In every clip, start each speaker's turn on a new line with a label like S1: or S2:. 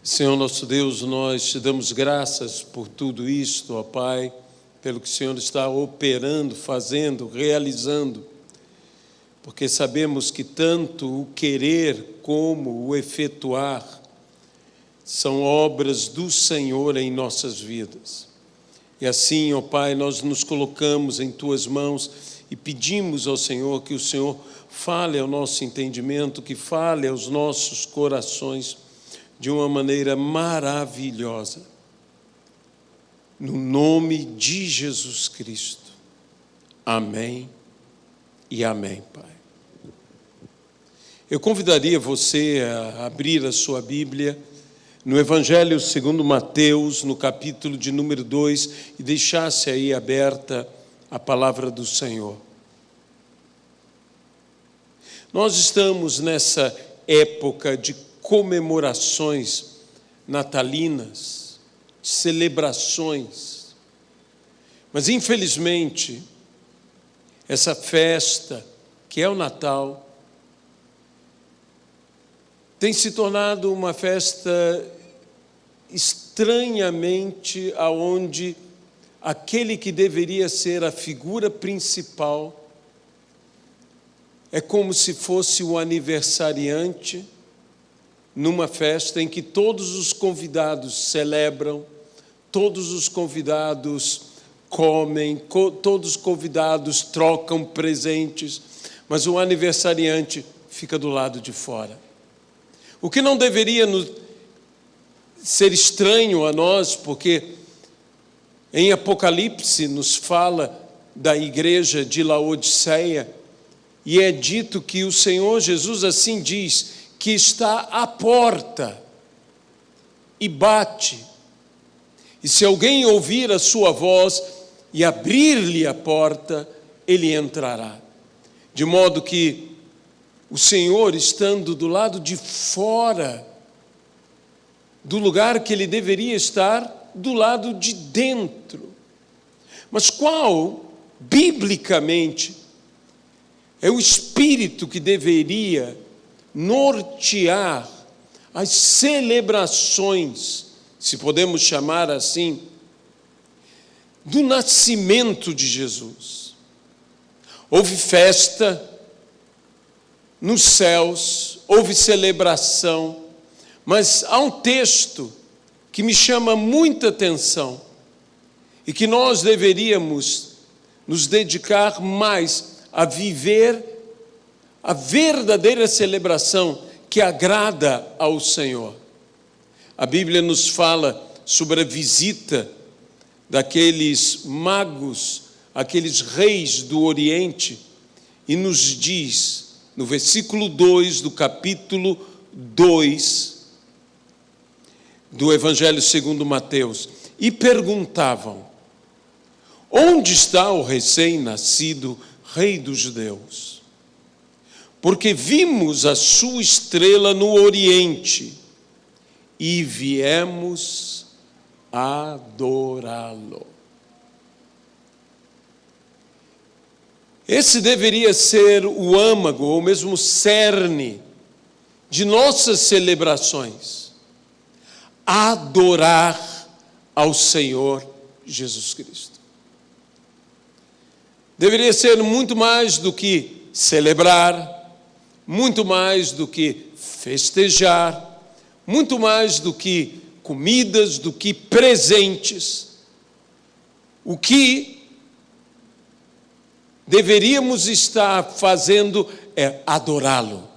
S1: Senhor nosso Deus, nós te damos graças por tudo isto, ó Pai, pelo que o Senhor está operando, fazendo, realizando, porque sabemos que tanto o querer como o efetuar são obras do Senhor em nossas vidas. E assim, ó Pai, nós nos colocamos em Tuas mãos e pedimos ao Senhor que o Senhor fale ao nosso entendimento, que fale aos nossos corações de uma maneira maravilhosa. No nome de Jesus Cristo. Amém e amém, Pai. Eu convidaria você a abrir a sua Bíblia no Evangelho segundo Mateus, no capítulo de número 2, e deixasse aí aberta a palavra do Senhor. Nós estamos nessa época de comemorações natalinas, celebrações, mas infelizmente essa festa que é o Natal tem se tornado uma festa estranhamente aonde aquele que deveria ser a figura principal é como se fosse o aniversariante numa festa em que todos os convidados celebram, todos os convidados comem, todos os convidados trocam presentes, mas o aniversariante fica do lado de fora. O que não deveria ser estranho a nós, porque em Apocalipse nos fala da igreja de Laodiceia, e é dito que o Senhor Jesus assim diz, que está à porta e bate. E se alguém ouvir a sua voz e abrir-lhe a porta, ele entrará. De modo que o Senhor, estando do lado de fora do lugar que ele deveria estar, do lado de dentro. Mas qual, biblicamente, é o espírito que deveria nortear as celebrações, se podemos chamar assim, do nascimento de Jesus? Houve festa nos céus, houve celebração, mas há um texto que me chama muita atenção e que nós deveríamos nos dedicar mais a viver a verdadeira celebração que agrada ao Senhor. A Bíblia nos fala sobre a visita daqueles magos, aqueles reis do Oriente, e nos diz, no versículo 2 do capítulo 2 do Evangelho segundo Mateus, e perguntavam: onde está o recém-nascido Rei dos Judeus? Porque vimos a sua estrela no Oriente e viemos adorá-lo. Esse deveria ser o âmago, ou mesmo o cerne, de nossas celebrações. Adorar ao Senhor Jesus Cristo. Deveria ser muito mais do que celebrar, muito mais do que festejar, muito mais do que comidas, do que presentes. O que deveríamos estar fazendo é adorá-lo.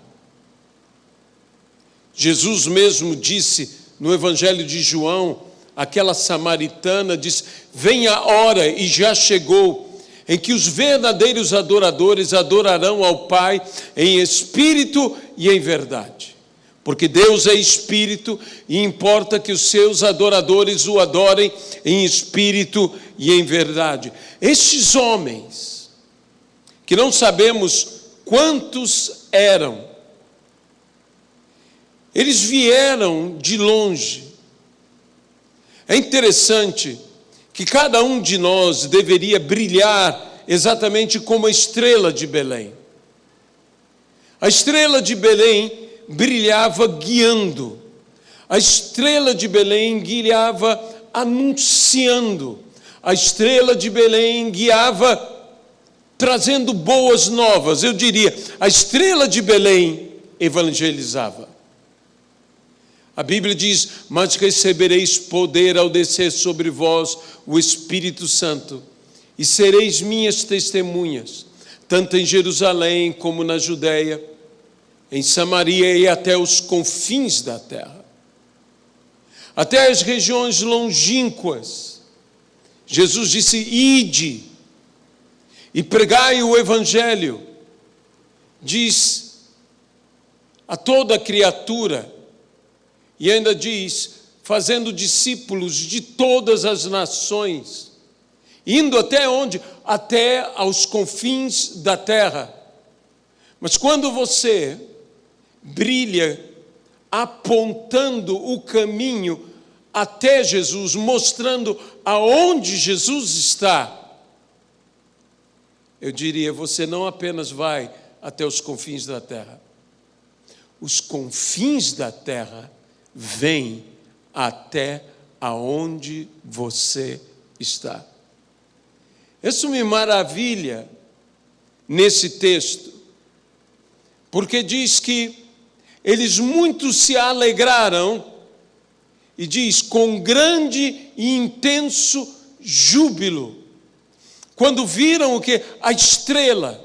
S1: Jesus mesmo disse no Evangelho de João, aquela samaritana disse: vem a hora, e já chegou, em que os verdadeiros adoradores adorarão ao Pai em espírito e em verdade. Porque Deus é espírito e importa que os seus adoradores o adorem em espírito e em verdade. Estes homens, que não sabemos quantos eram, eles vieram de longe. É interessante que cada um de nós deveria brilhar exatamente como a estrela de Belém. A estrela de Belém brilhava guiando. A estrela de Belém guiava anunciando. A estrela de Belém guiava trazendo boas novas. Eu diria, a estrela de Belém evangelizava. A Bíblia diz: mas recebereis poder ao descer sobre vós o Espírito Santo, e sereis minhas testemunhas, tanto em Jerusalém como na Judeia, em Samaria e até os confins da terra. Até as regiões longínquas. Jesus disse: ide e pregai o Evangelho. Diz a toda criatura, e ainda diz, fazendo discípulos de todas as nações, indo até onde? Até aos confins da terra. Mas quando você brilha apontando o caminho até Jesus, mostrando aonde Jesus está, eu diria, você não apenas vai até os confins da terra. Os confins da terra vêm até aonde você está. Isso me maravilha nesse texto, porque diz que eles muito se alegraram, e diz, com grande e intenso júbilo, quando viram o quê? A estrela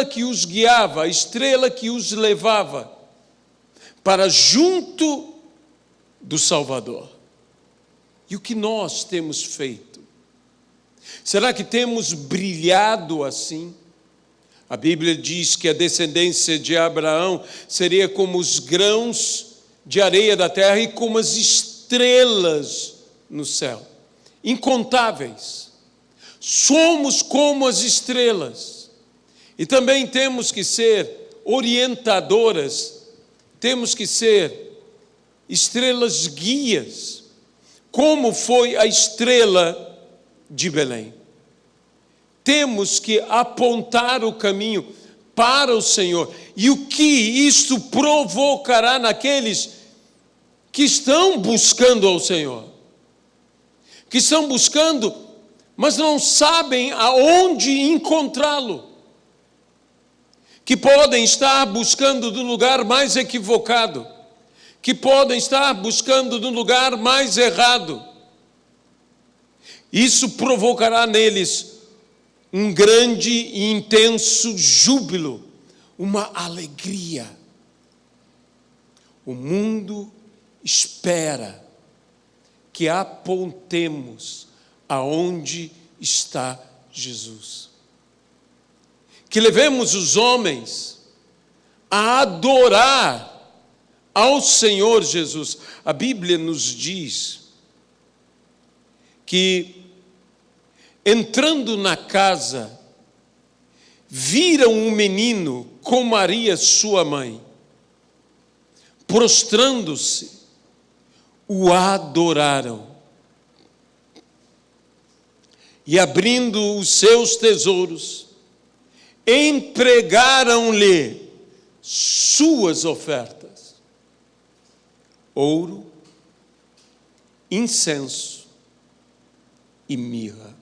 S1: que os guiava, a estrela que os levava para junto do Salvador. E o que nós temos feito? Será que temos brilhado assim? A Bíblia diz que a descendência de Abraão seria como os grãos de areia da terra e como as estrelas no céu, incontáveis. Somos como as estrelas. E também temos que ser orientadoras, temos que ser estrelas guias, como foi a estrela de Belém. Temos que apontar o caminho para o Senhor. E o que isto provocará naqueles que estão buscando ao Senhor? Que estão buscando, mas não sabem aonde encontrá-lo. Que podem estar buscando no lugar mais equivocado. Que podem estar buscando no lugar mais errado. Isso provocará neles um grande e intenso júbilo, uma alegria. O mundo espera que apontemos aonde está Jesus. Que levemos os homens a adorar ao Senhor Jesus. A Bíblia nos diz que, entrando na casa, viram um menino com Maria, sua mãe. Prostrando-se, o adoraram. E abrindo os seus tesouros, entregaram-lhe suas ofertas: ouro, incenso e mirra.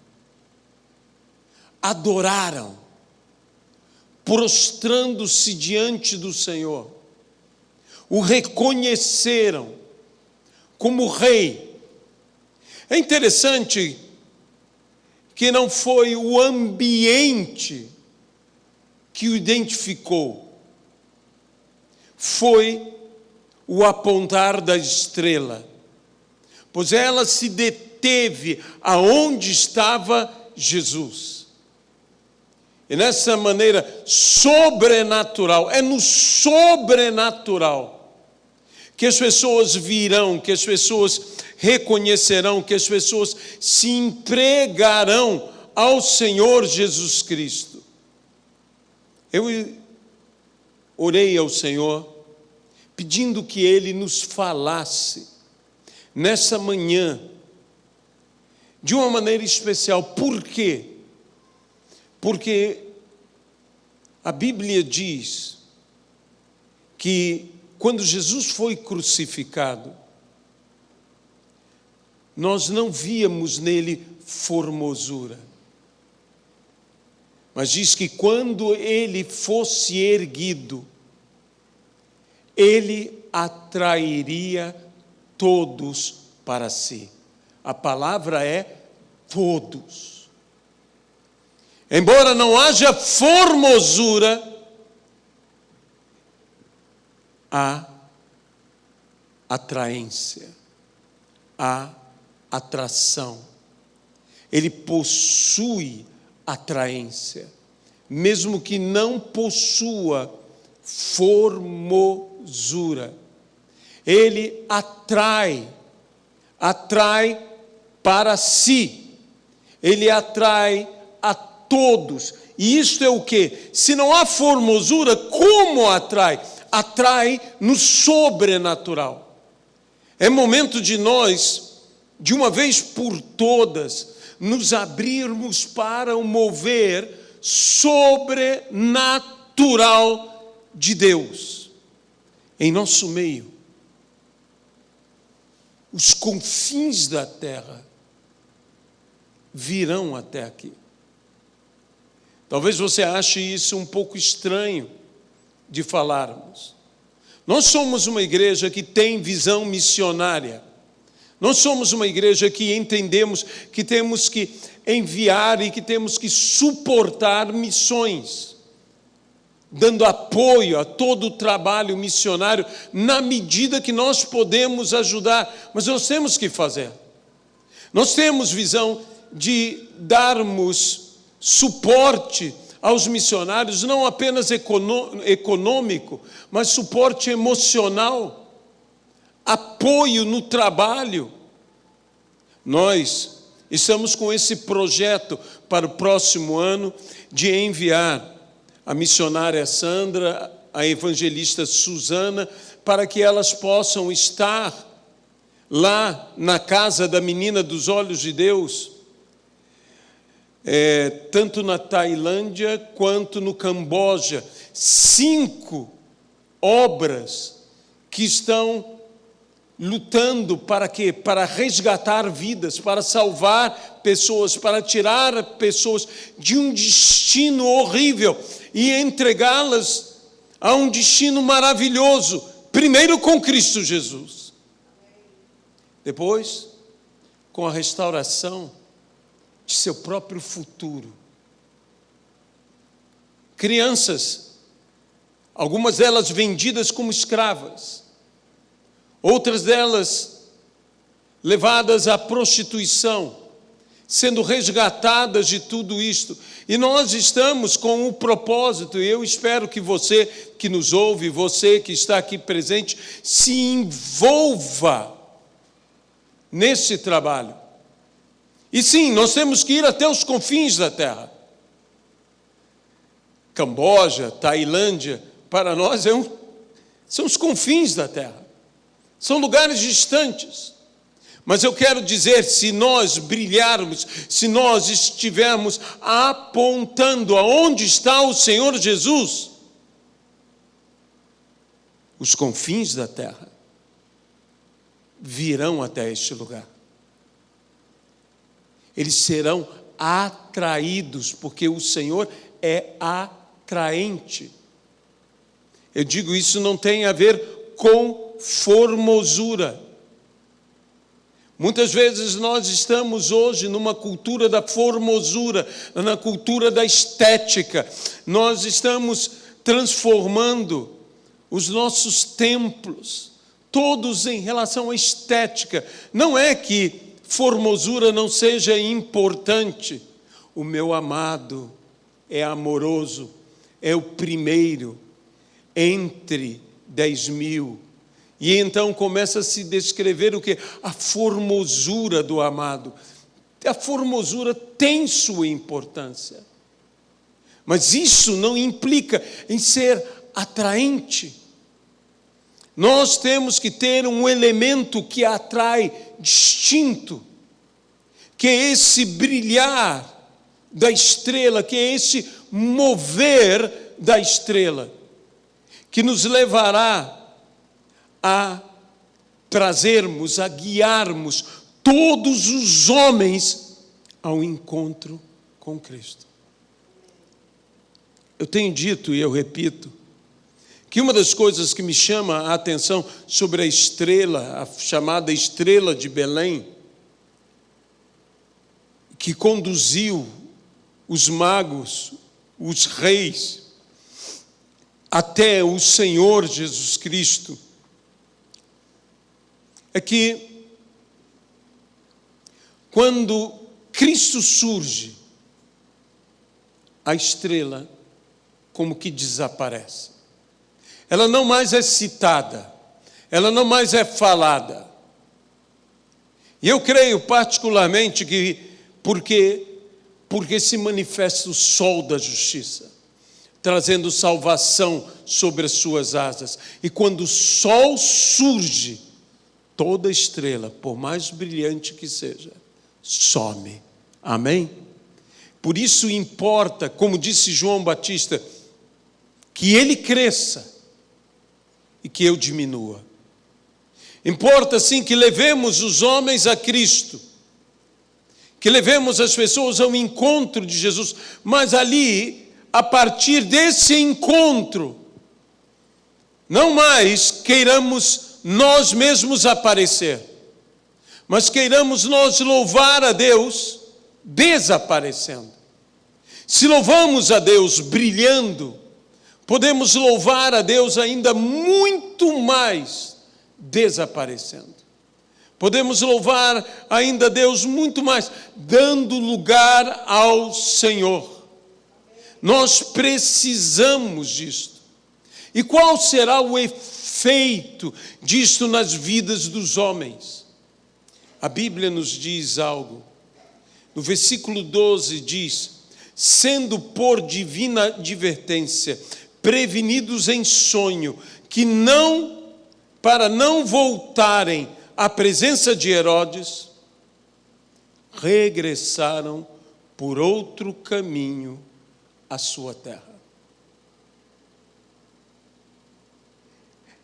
S1: Adoraram, prostrando-se diante do Senhor, o reconheceram como rei. É interessante que não foi o ambiente que o identificou, foi o apontar da estrela, pois ela se deteve aonde estava Jesus. E nessa maneira sobrenatural, é no sobrenatural que as pessoas virão, que as pessoas reconhecerão, que as pessoas se entregarão ao Senhor Jesus Cristo. Eu orei ao Senhor, pedindo que Ele nos falasse nessa manhã, de uma maneira especial. Por quê? Porque a Bíblia diz que quando Jesus foi crucificado, nós não víamos nele formosura. Mas diz que quando ele fosse erguido, ele atrairia todos para si. A palavra é todos. Embora não haja formosura, há atraência, há atração. Ele possui atraência, mesmo que não possua formosura. Ele atrai para si. Ele atrai a todos. E isto é o quê? Se não há formosura, como atrai? Atrai no sobrenatural. É momento de nós, de uma vez por todas, nos abrirmos para o mover sobrenatural de Deus em nosso meio. Os confins da terra virão até aqui. Talvez você ache isso um pouco estranho de falarmos. Nós somos uma igreja que tem visão missionária. Nós somos uma igreja que entendemos que temos que enviar e que temos que suportar missões, dando apoio a todo o trabalho missionário na medida que nós podemos ajudar, mas nós temos que fazer. Nós temos visão de darmos suporte aos missionários, não apenas econômico, mas suporte emocional, apoio no trabalho. Nós estamos com esse projeto para o próximo ano de enviar a missionária Sandra, a evangelista Suzana, para que elas possam estar lá na casa da menina dos olhos de Deus, tanto na Tailândia quanto no Camboja. 5 obras que estão lutando para quê? Para resgatar vidas, para salvar pessoas, para tirar pessoas de um destino horrível e entregá-las a um destino maravilhoso, primeiro com Cristo Jesus, depois com a restauração de seu próprio futuro. Crianças, algumas delas vendidas como escravas, outras delas levadas à prostituição, sendo resgatadas de tudo isto. E nós estamos com o propósito, e eu espero que você que nos ouve, você que está aqui presente, se envolva nesse trabalho. E sim, nós temos que ir até os confins da terra. Camboja, Tailândia, para nós são os confins da terra. São lugares distantes. Mas eu quero dizer, se nós brilharmos, se nós estivermos apontando aonde está o Senhor Jesus, os confins da terra virão até este lugar. Eles serão atraídos, porque o Senhor é atraente. Eu digo, isso não tem a ver com formosura. Muitas vezes nós estamos hoje numa cultura da formosura, na cultura da estética. Nós estamos transformando os nossos templos, todos em relação à estética. Não é que formosura não seja importante. O meu amado é amoroso, é o primeiro entre 10.000. E então começa a se descrever o quê? A formosura do amado. A formosura tem sua importância, mas isso não implica em ser atraente. Nós temos que ter um elemento que atrai distinto, que é esse brilhar da estrela, que é esse mover da estrela, que nos levará a trazermos, a guiarmos todos os homens ao encontro com Cristo. Eu tenho dito e eu repito, que uma das coisas que me chama a atenção sobre a estrela, a chamada estrela de Belém, que conduziu os magos, os reis, até o Senhor Jesus Cristo, é que quando Cristo surge, a estrela como que desaparece. Ela não mais é citada, ela não mais é falada. E eu creio particularmente que porque se manifesta o sol da justiça, trazendo salvação sobre as suas asas. E quando o sol surge, toda estrela, por mais brilhante que seja, some. Amém? Por isso importa, como disse João Batista, que ele cresça e que eu diminua. Importa sim que levemos os homens a Cristo, que levemos as pessoas ao encontro de Jesus, mas ali, a partir desse encontro, não mais queiramos nós mesmos aparecer, mas queiramos nós louvar a Deus desaparecendo. Se louvamos a Deus brilhando, podemos louvar a Deus ainda muito mais desaparecendo. Podemos louvar ainda a Deus muito mais, dando lugar ao Senhor. Nós precisamos disto. E qual será o efeito disto nas vidas dos homens? A Bíblia nos diz algo. No versículo 12 diz: sendo por divina advertência, prevenidos em sonho, que para não voltarem à presença de Herodes, regressaram por outro caminho à sua terra.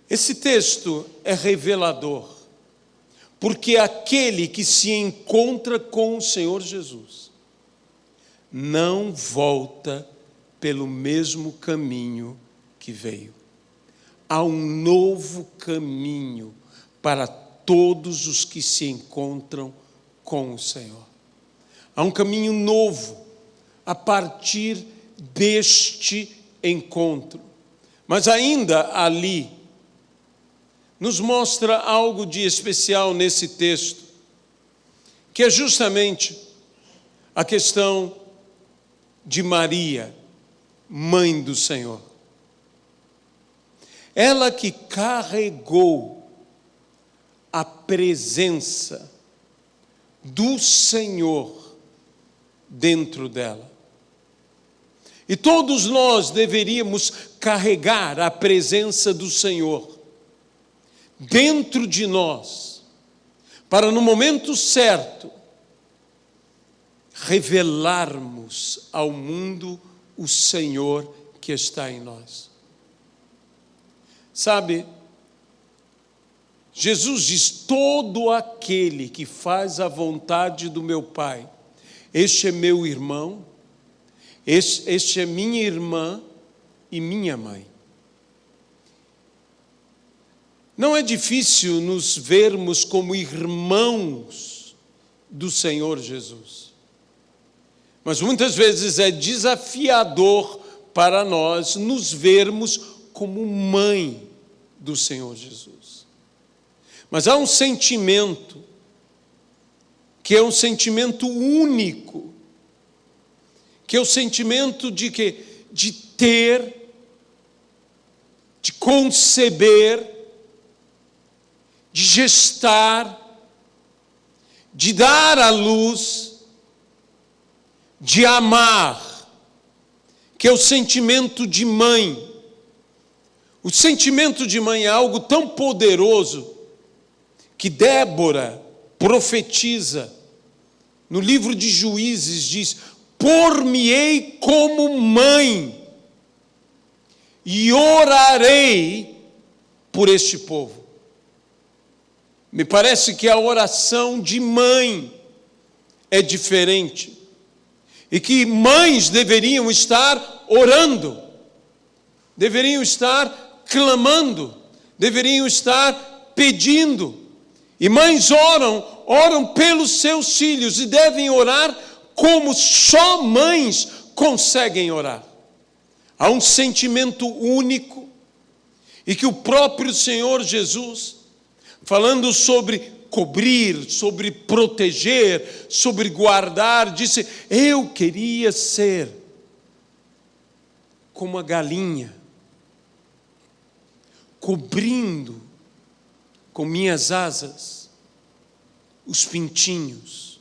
S1: Esse texto é revelador, porque aquele que se encontra com o Senhor Jesus não volta pelo mesmo caminho que veio. Há um novo caminho para todos os que se encontram com o Senhor. Há um caminho novo a partir deste encontro. Mas ainda ali, nos mostra algo de especial nesse texto, que é justamente a questão de Maria, mãe do Senhor. Ela que carregou a presença do Senhor dentro dela. E todos nós deveríamos carregar a presença do Senhor dentro de nós, para no momento certo revelarmos ao mundo o Senhor que está em nós. Sabe, Jesus diz: todo aquele que faz a vontade do meu Pai, este é meu irmão, este é minha irmã e minha mãe. Não é difícil nos vermos como irmãos do Senhor Jesus, mas muitas vezes é desafiador para nós nos vermos como mãe do Senhor Jesus. Mas há um sentimento que é um sentimento único, que é o sentimento de ter, de conceber, de gestar, de dar à luz, de amar, que é o sentimento de mãe. O sentimento de mãe é algo tão poderoso que Débora profetiza no livro de Juízes, diz: por-me-ei como mãe e orarei por este povo. Me parece que a oração de mãe é diferente. E que mães deveriam estar orando, deveriam estar clamando, deveriam estar pedindo. E mães oram pelos seus filhos e devem orar como só mães conseguem orar. Há um sentimento único e que o próprio Senhor Jesus, falando sobre cobrir, sobre proteger, sobre guardar, disse: eu queria ser como a galinha, cobrindo com minhas asas os pintinhos.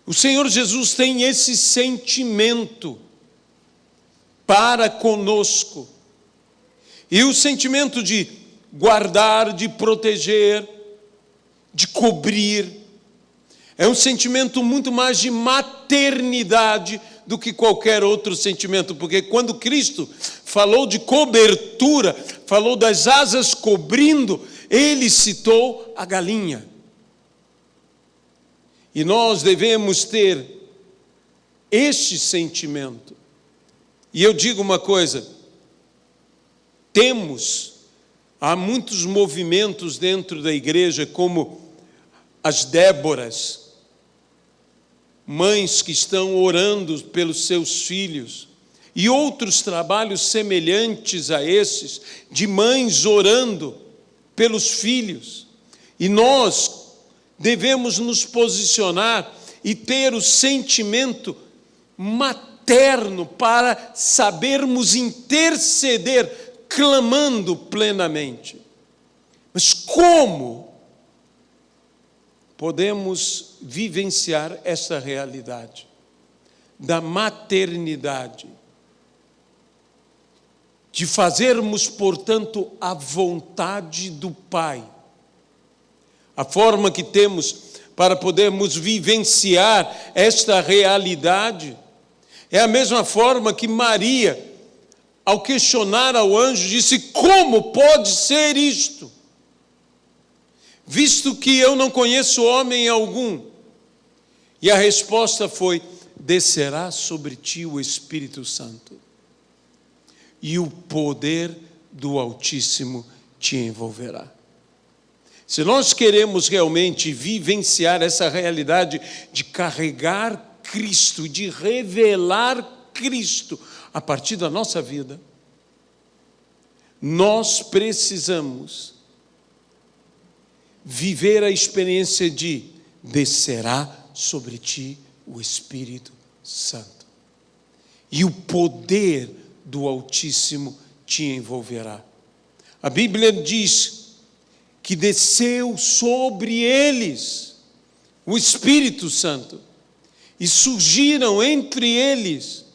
S1: O Senhor Jesus tem esse sentimento para conosco, e o sentimento de guardar, de proteger, de cobrir, é um sentimento muito mais de maternidade do que qualquer outro sentimento, porque quando Cristo falou de cobertura, falou das asas cobrindo, ele citou a galinha. E nós devemos ter este sentimento. E eu digo uma coisa, há muitos movimentos dentro da igreja, como as Déboras, mães que estão orando pelos seus filhos, e outros trabalhos semelhantes a esses, de mães orando pelos filhos. E nós devemos nos posicionar e ter o sentimento materno para sabermos interceder, clamando plenamente. Mas como podemos vivenciar essa realidade da maternidade, de fazermos, portanto, a vontade do Pai? A forma que temos para podermos vivenciar esta realidade é a mesma forma que Maria, ao questionar ao anjo, disse: como pode ser isto, visto que eu não conheço homem algum? E a resposta foi: descerá sobre ti o Espírito Santo, e o poder do Altíssimo te envolverá. Se nós queremos realmente vivenciar essa realidade de carregar Cristo, de revelar Cristo a partir da nossa vida, nós precisamos viver a experiência de descerá sobre ti o Espírito Santo, e o poder do Altíssimo te envolverá. A Bíblia diz que desceu sobre eles o Espírito Santo, e surgiram entre eles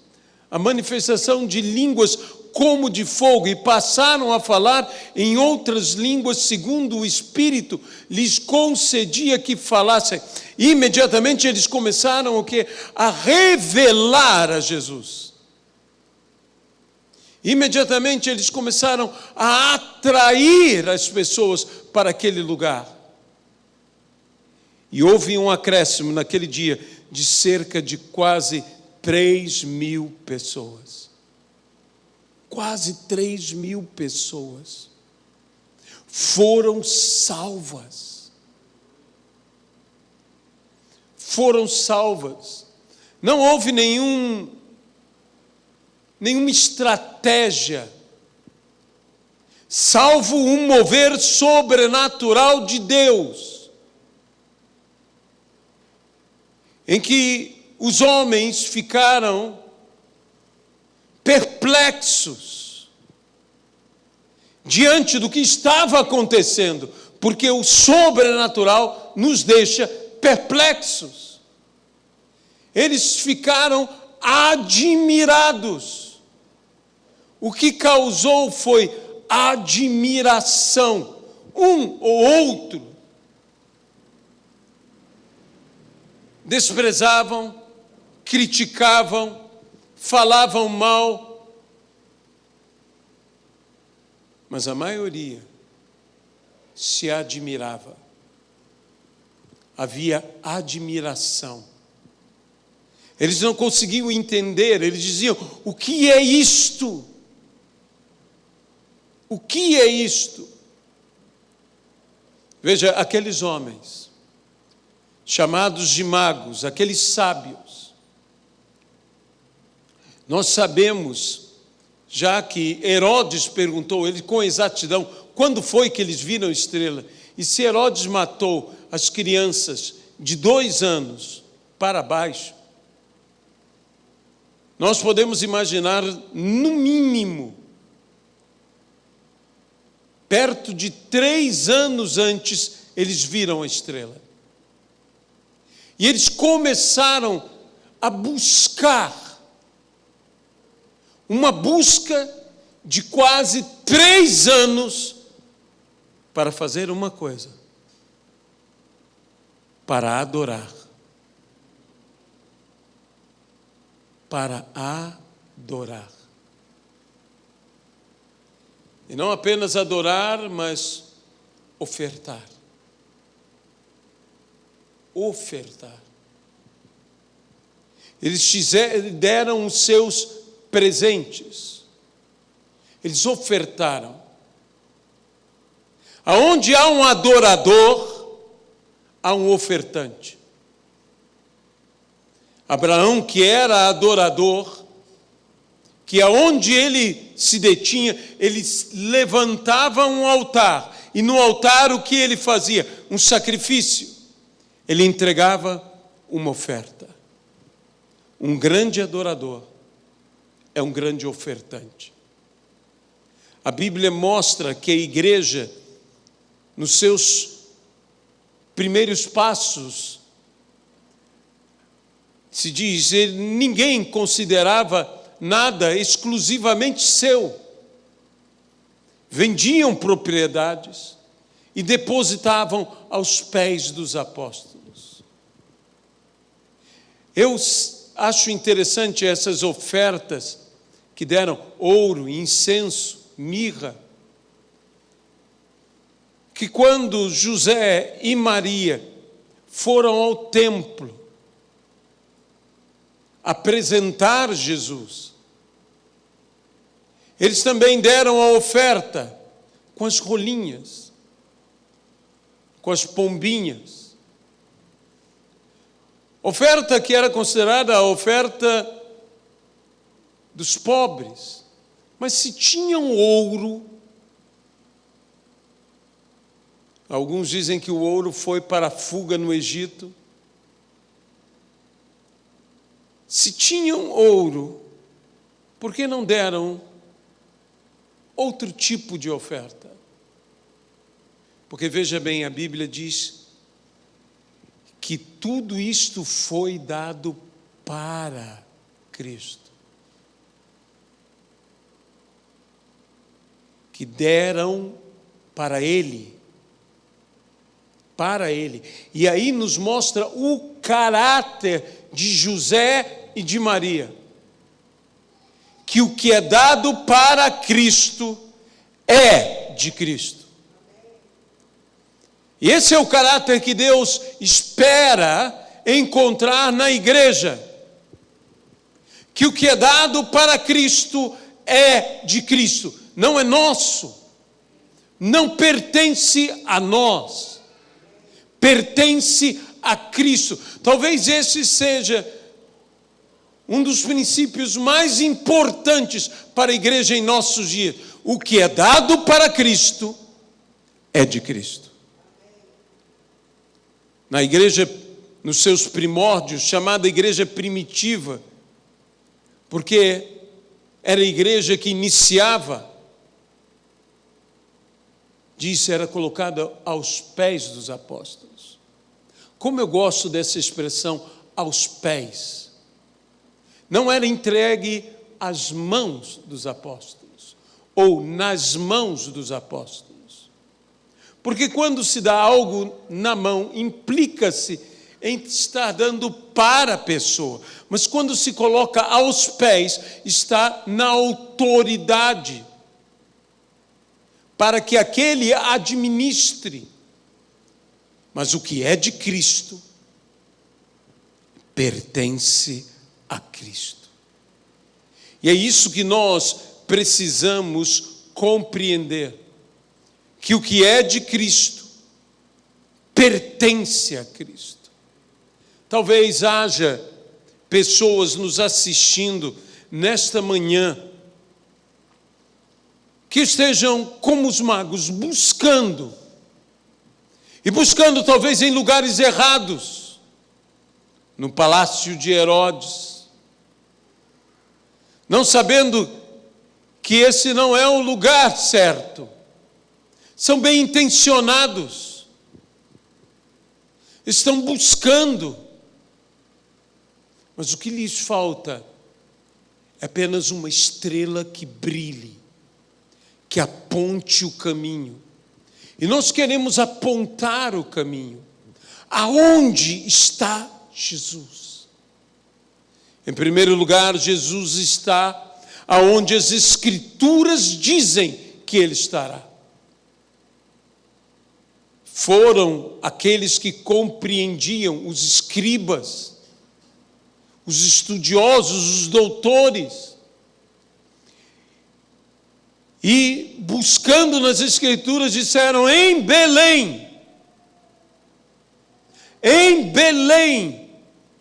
S1: a manifestação de línguas como de fogo, e passaram a falar em outras línguas, segundo o Espírito lhes concedia que falassem. Imediatamente eles começaram o quê? A revelar a Jesus. Imediatamente eles começaram a atrair as pessoas para aquele lugar. E houve um acréscimo naquele dia de cerca de quase 3.000 pessoas. Quase 3.000 pessoas foram salvas. Foram salvas. Não houve nenhuma estratégia, salvo um mover sobrenatural de Deus, em que os homens ficaram perplexos diante do que estava acontecendo, porque o sobrenatural nos deixa perplexos. Eles ficaram admirados. O que causou foi admiração. Um ou outro desprezavam, criticavam, falavam mal, mas a maioria se admirava. Havia admiração. Eles não conseguiam entender, eles diziam: o que é isto? O que é isto? Veja, aqueles homens, chamados de magos, aqueles sábios, nós sabemos, já que Herodes perguntou, ele com exatidão, quando foi que eles viram a estrela? E se Herodes matou as crianças de 2 anos para baixo, nós podemos imaginar, no mínimo, perto de 3 anos antes, eles viram a estrela. E eles começaram a buscar, uma busca de quase 3 anos, para fazer uma coisa: para adorar. Para adorar. E não apenas adorar, mas ofertar. Ofertar. Eles deram os seus presentes. Eles ofertaram. Aonde há um adorador, há um ofertante. Abraão, que era adorador, que aonde ele se detinha, ele levantava um altar, e no altar o que ele fazia? Um sacrifício. Ele entregava uma oferta. Um grande adorador é um grande ofertante. A Bíblia mostra que a igreja, nos seus primeiros passos, se diz, ninguém considerava nada exclusivamente seu. Vendiam propriedades e depositavam aos pés dos apóstolos. Eu acho interessante essas ofertas que deram ouro, incenso, mirra, que quando José e Maria foram ao templo apresentar Jesus, eles também deram a oferta com as rolinhas, com as pombinhas. Oferta que era considerada a oferta dos pobres. Mas se tinham ouro, alguns dizem que o ouro foi para a fuga no Egito. Se tinham ouro, por que não deram outro tipo de oferta? Porque veja bem, a Bíblia diz que tudo isto foi dado para Cristo. Que deram para Ele. Para Ele. E aí nos mostra o caráter de José e de Maria. Que o que é dado para Cristo é de Cristo. E esse é o caráter que Deus espera encontrar na igreja. Que o que é dado para Cristo é de Cristo. Não é nosso. Não pertence a nós. Pertence a Cristo. Talvez esse seja um dos princípios mais importantes para a igreja em nossos dias. O que é dado para Cristo é de Cristo. Na igreja, nos seus primórdios, chamada igreja primitiva, porque era a igreja que iniciava, disse, era colocada aos pés dos apóstolos. Como eu gosto dessa expressão, aos pés. Não era entregue às mãos dos apóstolos, ou nas mãos dos apóstolos. Porque quando se dá algo na mão, implica-se em estar dando para a pessoa. Mas quando se coloca aos pés, está na autoridade. para que aquele administre. Mas o que é de Cristo pertence a Cristo. E é isso que nós precisamos compreender, que o que é de Cristo pertence a Cristo. Talvez haja pessoas nos assistindo nesta manhã que estejam como os magos buscando talvez em lugares errados, no palácio de Herodes, não sabendo que esse não é o lugar certo. São bem intencionados, estão buscando, mas o que lhes falta é apenas uma estrela que brilhe, que aponte o caminho. E nós queremos apontar o caminho. Aonde está Jesus? Em primeiro lugar, Jesus está aonde as Escrituras dizem que Ele estará. Foram aqueles que compreendiam, os escribas, os estudiosos, os doutores, e buscando nas Escrituras disseram: em Belém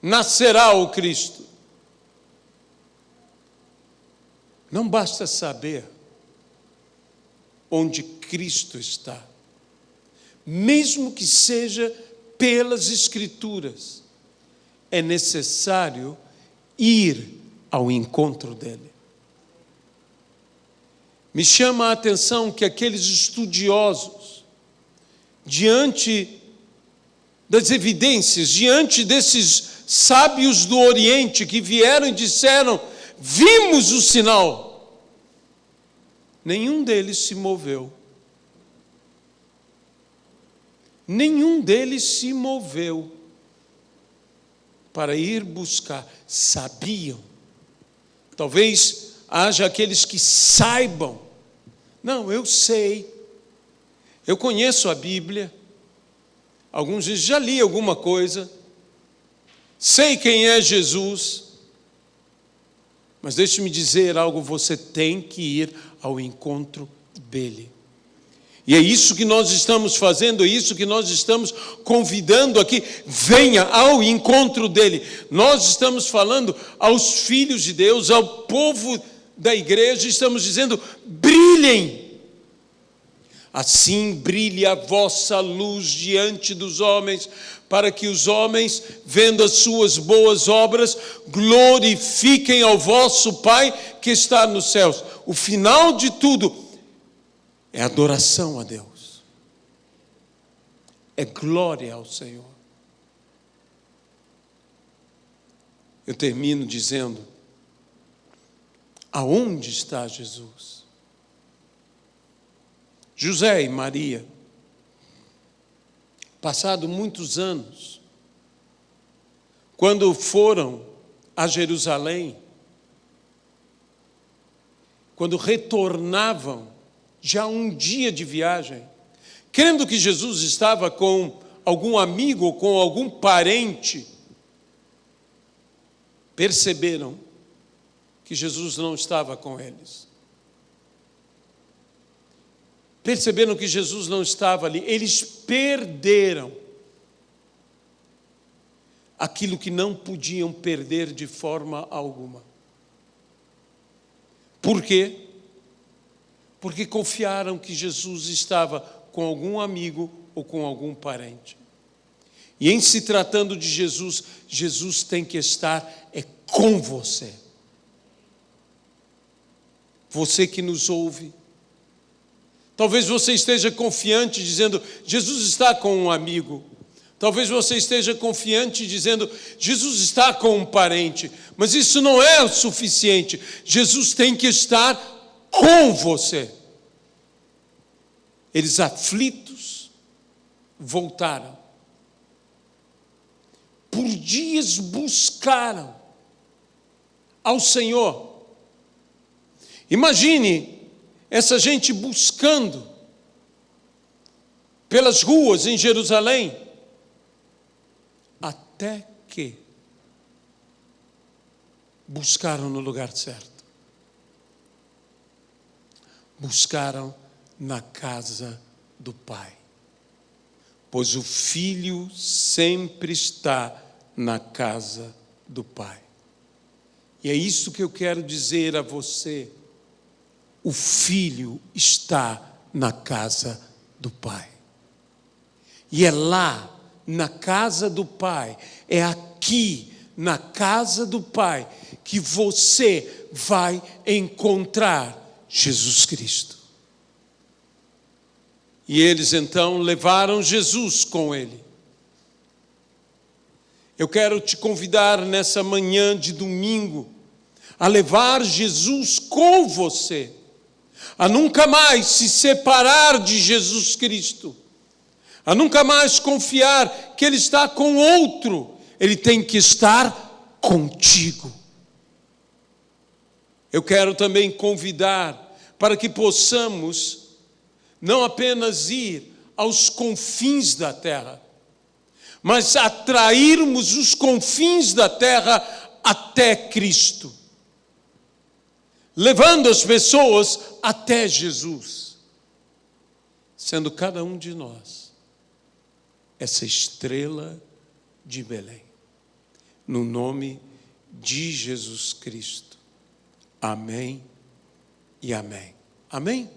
S1: nascerá o Cristo. Não basta saber onde Cristo está, mesmo que seja pelas Escrituras, é necessário ir ao encontro dele. Me chama a atenção que aqueles estudiosos, diante das evidências, diante desses sábios do Oriente que vieram e disseram: vimos o sinal, nenhum deles se moveu. Nenhum deles se moveu para ir buscar. Sabiam. Talvez haja aqueles que saibam. Não, eu sei. Eu conheço a Bíblia. Alguns dizem: já li alguma coisa. Sei quem é Jesus. Mas deixe-me dizer algo: você tem que ir ao encontro dele. E é isso que nós estamos fazendo, é isso que nós estamos convidando aqui. Venha ao encontro dele. Nós estamos falando aos filhos de Deus, ao povo da igreja, estamos dizendo: brilhem. Assim brilhe a vossa luz diante dos homens, para que os homens, vendo as suas boas obras, glorifiquem ao vosso Pai que está nos céus. O final de tudo é adoração a Deus, é glória ao Senhor. Eu termino dizendo: aonde está Jesus? José e Maria, passado muitos anos, quando foram a Jerusalém, quando retornavam, já um dia de viagem, crendo que Jesus estava com algum amigo ou com algum parente, perceberam que Jesus não estava com eles. Perceberam que Jesus não estava ali. Eles perderam aquilo que não podiam perder de forma alguma. Por quê? Porque confiaram que Jesus estava com algum amigo ou com algum parente. E em se tratando de Jesus, Jesus tem que estar com você. Você que nos ouve, talvez você esteja confiante dizendo: Jesus está com um amigo. Talvez você esteja confiante dizendo: Jesus está com um parente. Mas isso não é o suficiente. Jesus tem que estar com você. Eles, aflitos, voltaram. Por dias buscaram ao Senhor. Imagine essa gente buscando pelas ruas em Jerusalém, até que buscaram no lugar certo. Buscaram na casa do Pai. Pois o Filho sempre está na casa do Pai. E é isso que eu quero dizer a você. O Filho está na casa do Pai. E é lá, na casa do Pai, é aqui, na casa do Pai, que você vai encontrar Jesus Cristo. E eles então levaram Jesus com ele. Eu quero te convidar nessa manhã de domingo a levar Jesus com você, a nunca mais se separar de Jesus Cristo, a nunca mais confiar que Ele está com outro. Ele tem que estar contigo. Eu quero também convidar para que possamos não apenas ir aos confins da terra, mas atrairmos os confins da terra até Cristo, levando as pessoas até Jesus, sendo cada um de nós essa estrela de Belém, no nome de Jesus Cristo. Amém e amém. Amém?